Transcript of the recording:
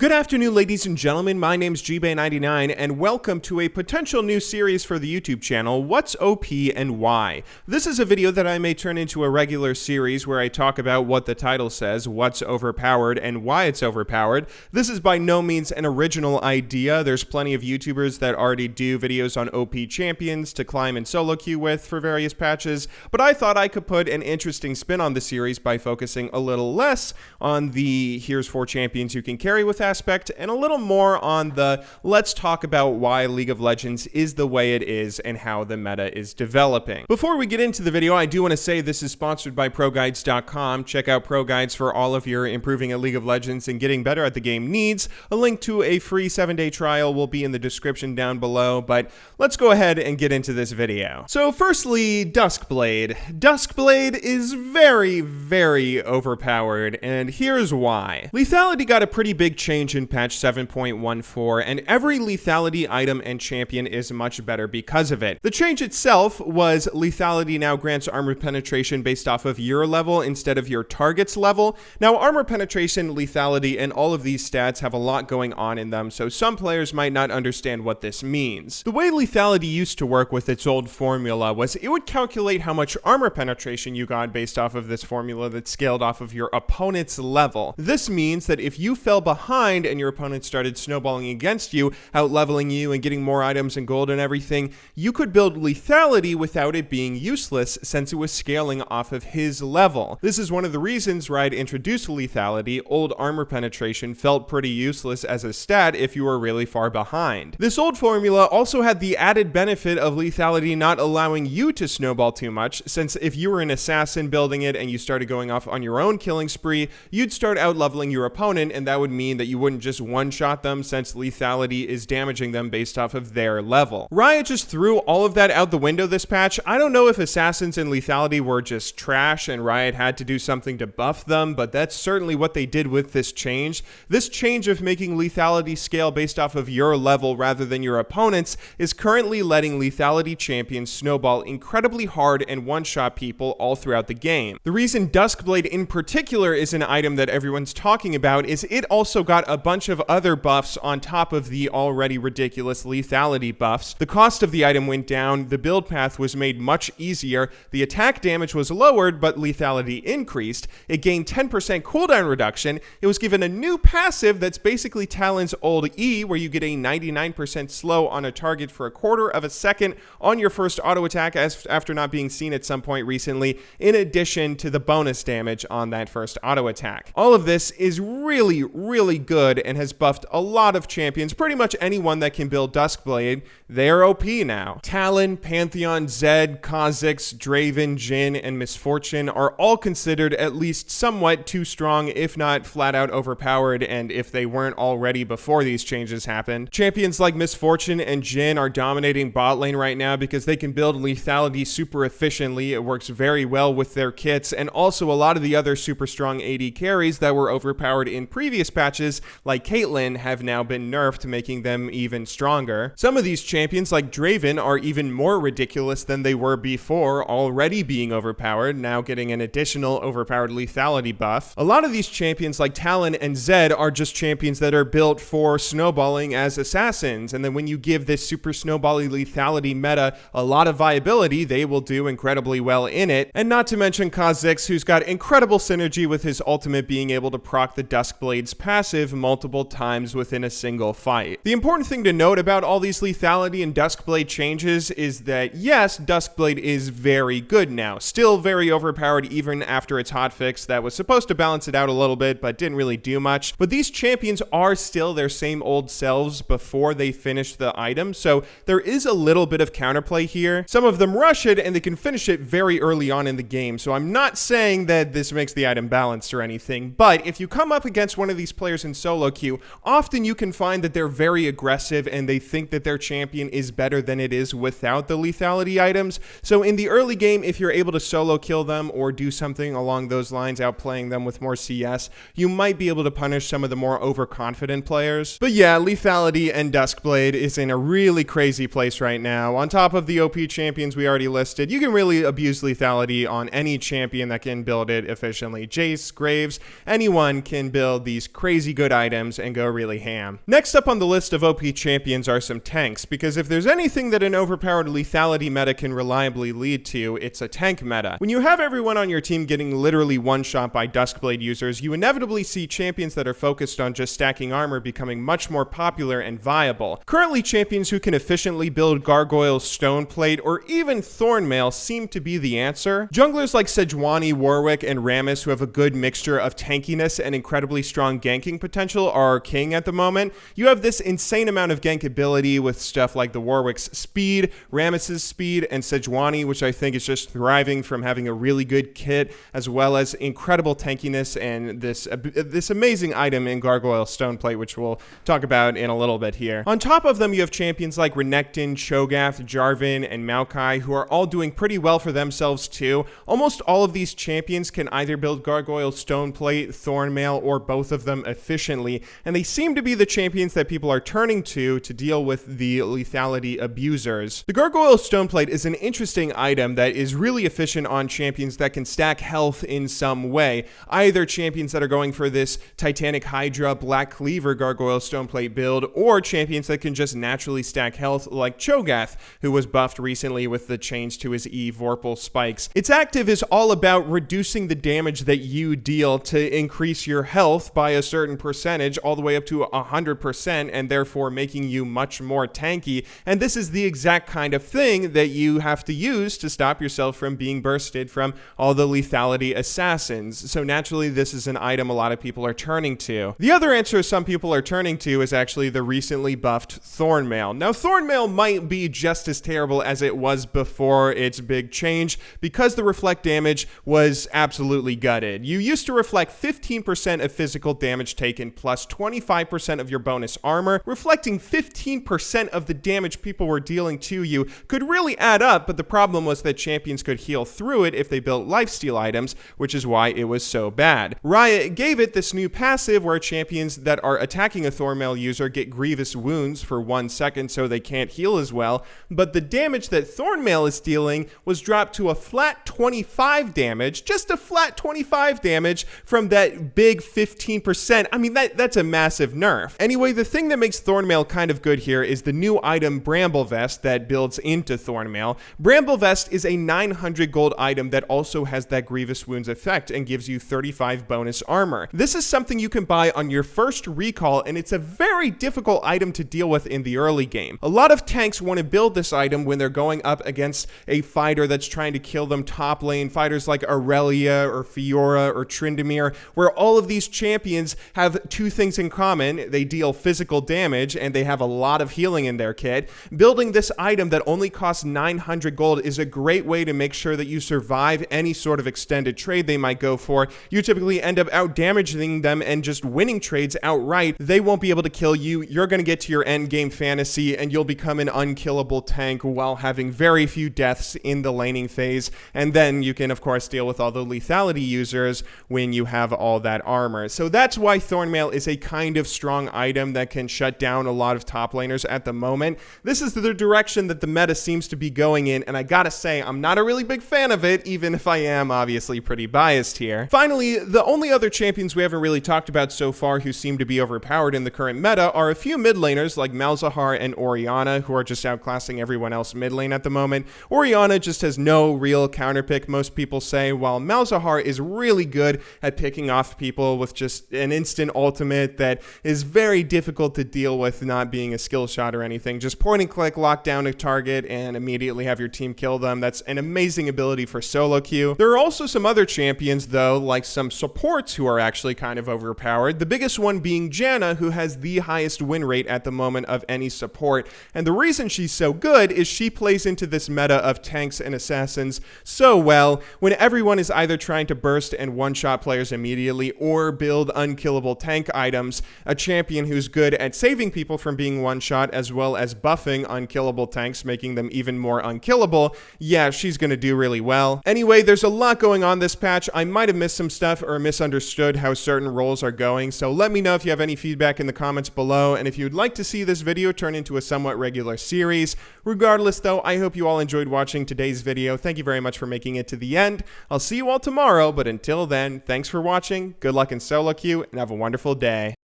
Good afternoon, ladies and gentlemen. My name's GBay99, and welcome to a potential new series for the YouTube channel, What's OP and Why? This is a video that I may turn into a regular series where I talk about what the title says, what's overpowered, and why it's overpowered. This is by no means an original idea. There's plenty of YouTubers that already do videos on OP champions to climb and solo queue with for various patches, but I thought I could put an interesting spin on the series by focusing a little less on the here's 4 champions you can carry with aspect and a little more on the let's talk about why League of Legends is the way it is and how the meta is developing. Before we get into the video, I do want to say this is sponsored by ProGuides.com. Check out ProGuides for all of your improving at League of Legends and getting better at the game needs. A link to a free 7-day trial will be in the description down below, but let's go ahead and get into this video. So firstly, Duskblade. Duskblade is very overpowered, and here's why. Lethality got a pretty big change in patch 7.14, and every lethality item and champion is much better because of it. The change itself was lethality now grants armor penetration based off of your level instead of your target's level. Now, armor penetration, lethality, and all of these stats have a lot going on in them, so some players might not understand what this means. The way lethality used to work with its old formula was it would calculate how much armor penetration you got based off of this formula that scaled off of your opponent's level. This means that if you fell behind and your opponent started snowballing against you, out-leveling you and getting more items and gold and everything, you could build lethality without it being useless since it was scaling off of his level. This is one of the reasons Riot introduced lethality. Old armor penetration felt pretty useless as a stat if you were really far behind. This old formula also had the added benefit of lethality not allowing you to snowball too much, since if you were an assassin building it and you started going off on your own killing spree, you'd start out-leveling your opponent, and that would mean that you wouldn't just one-shot them since lethality is damaging them based off of their level. Riot just threw all of that out the window this patch. I don't know if assassins and lethality were just trash and Riot had to do something to buff them, but that's certainly what they did with this change. This change of making lethality scale based off of your level rather than your opponent's is currently letting lethality champions snowball incredibly hard and one-shot people all throughout the game. The reason Duskblade in particular is an item that everyone's talking about is it also got a bunch of other buffs on top of the already ridiculous lethality buffs. The cost of the item went down, the build path was made much easier, the attack damage was lowered, but lethality increased. It gained 10% cooldown reduction. It was given a new passive that's basically Talon's old E, where you get a 99% slow on a target for a quarter of a second on your first auto attack after not being seen at some point recently, in addition to the bonus damage on that first auto attack. All of this is really good and has buffed a lot of champions. Pretty much anyone that can build Duskblade, they're OP now. Talon, Pantheon, Zed, Kha'Zix, Draven, Jhin, and Misfortune are all considered at least somewhat too strong, if not flat out overpowered, and if they weren't already before these changes happened. Champions like Misfortune and Jhin are dominating bot lane right now because they can build lethality super efficiently. It works very well with their kits, and also a lot of the other super strong AD carries that were overpowered in previous patches, like Caitlyn, have now been nerfed, making them even stronger. Some of these champions, like Draven, are even more ridiculous than they were before, already being overpowered, now getting an additional overpowered lethality buff. A lot of these champions, like Talon and Zed, are just champions that are built for snowballing as assassins, and then when you give this super snowbally lethality meta a lot of viability, they will do incredibly well in it. And not to mention Kha'Zix, who's got incredible synergy with his ultimate being able to proc the Duskblade's passive multiple times within a single fight. The important thing to note about all these lethality and Duskblade changes is that yes, Duskblade is very good now, still very overpowered even after its hotfix that was supposed to balance it out a little bit but didn't really do much, but these champions are still their same old selves before they finish the item, so there is a little bit of counterplay here. Some of them rush it and they can finish it very early on in the game, so I'm not saying that this makes the item balanced or anything, but if you come up against one of these players in solo queue, often you can find that they're very aggressive and they think that their champion is better than it is without the lethality items. So in the early game, if you're able to solo kill them or do something along those lines, outplaying them with more CS, you might be able to punish some of the more overconfident players. But yeah, lethality and Duskblade is in a really crazy place right now. On top of the OP champions we already listed, you can really abuse lethality on any champion that can build it efficiently. Jace, Graves, anyone can build these crazy good good items and go really ham. Next up on the list of OP champions are some tanks, because if there's anything that an overpowered lethality meta can reliably lead to, it's a tank meta. When you have everyone on your team getting literally one-shot by Duskblade users, you inevitably see champions that are focused on just stacking armor becoming much more popular and viable. Currently, champions who can efficiently build Gargoyle, Stoneplate, or even Thornmail seem to be the answer. Junglers like Sejuani, Warwick, and Rammus, who have a good mixture of tankiness and incredibly strong ganking potential, are king at the moment. You have this insane amount of gank ability with stuff like the Warwick's speed, Rammus's speed, and Sejuani, which I think is just thriving from having a really good kit, as well as incredible tankiness and this amazing item in Gargoyle Stoneplate, which we'll talk about in a little bit here. On top of them, you have champions like Renekton, Cho'Gath, Jarvan, and Maokai, who are all doing pretty well for themselves too. Almost all of these champions can either build Gargoyle Stoneplate, Thornmail, or both of them efficiently, and they seem to be the champions that people are turning to deal with the lethality abusers. The Gargoyle Stoneplate is an interesting item that is really efficient on champions that can stack health in some way, either champions that are going for this Titanic Hydra, Black Cleaver Gargoyle Stoneplate build, or champions that can just naturally stack health like Cho'Gath, who was buffed recently with the change to his E Vorpal spikes. Its active is all about reducing the damage that you deal to increase your health by a certain percentage, all the way up to 100%, and therefore making you much more tanky. And this is the exact kind of thing that you have to use to stop yourself from being bursted from all the lethality assassins. So naturally, this is an item a lot of people are turning to. The other answer some people are turning to is actually the recently buffed Thornmail. Now, Thornmail might be just as terrible as it was before its big change, because the reflect damage was absolutely gutted. You used to reflect 15% of physical damage taken plus 25% of your bonus armor. Reflecting 15% of the damage people were dealing to you could really add up, but the problem was that champions could heal through it if they built lifesteal items, which is why it was so bad. Riot gave it this new passive where champions that are attacking a Thornmail user get grievous wounds for 1 second so they can't heal as well, but the damage that Thornmail is dealing was dropped to a flat 25 damage, just a flat 25 damage from that big 15%. I mean, that's a massive nerf. Anyway, the thing that makes Thornmail kind of good here is the new item Bramble Vest that builds into Thornmail. Bramble Vest is a 900 gold item that also has that grievous wounds effect and gives you 35 bonus armor. This is something you can buy on your first recall, and it's a very difficult item to deal with in the early game. A lot of tanks want to build this item when they're going up against a fighter that's trying to kill them top lane, fighters like Aurelia or Fiora or Tryndamere, where all of these champions have two things in common. They deal physical damage and they have a lot of healing in their kit. Building this item that only costs 900 gold is a great way to make sure that you survive any sort of extended trade they might go for. You typically end up out damaging them and just winning trades outright. They won't be able to kill you. You're going to get to your end game fantasy and you'll become an unkillable tank while having very few deaths in the laning phase. And then you can, of course, deal with all the lethality users when you have all that armor. So that's why Thornmail is a kind of strong item that can shut down a lot of top laners at the moment. This is the direction that the meta seems to be going in, and I gotta say, I'm not a really big fan of it, even if I am obviously pretty biased here. Finally, the only other champions we haven't really talked about so far who seem to be overpowered in the current meta are a few mid laners like Malzahar and Orianna, who are just outclassing everyone else mid lane at the moment. Orianna just has no real counterpick, most people say, while Malzahar is really good at picking off people with just an instant ultimate that is very difficult to deal with, not being a skill shot or anything. Just point and click, lock down a target, and immediately have your team kill them. That's an amazing ability for solo queue. There are also some other champions, though, like some supports who are actually kind of overpowered. The biggest one being Janna, who has the highest win rate at the moment of any support. And the reason she's so good is she plays into this meta of tanks and assassins so well. When everyone is either trying to burst and one-shot players immediately or build unkillable tank items, a champion who's good at saving people from being one-shot as well as buffing unkillable tanks, making them even more unkillable, yeah, she's gonna do really well. Anyway, there's a lot going on this patch. I might have missed some stuff or misunderstood how certain roles are going, so let me know if you have any feedback in the comments below, and if you'd like to see this video turn into a somewhat regular series. Regardless, though, I hope you all enjoyed watching today's video. Thank you very much for making it to the end. I'll see you all tomorrow, but until then, thanks for watching, good luck in solo queue, and have a wonderful day.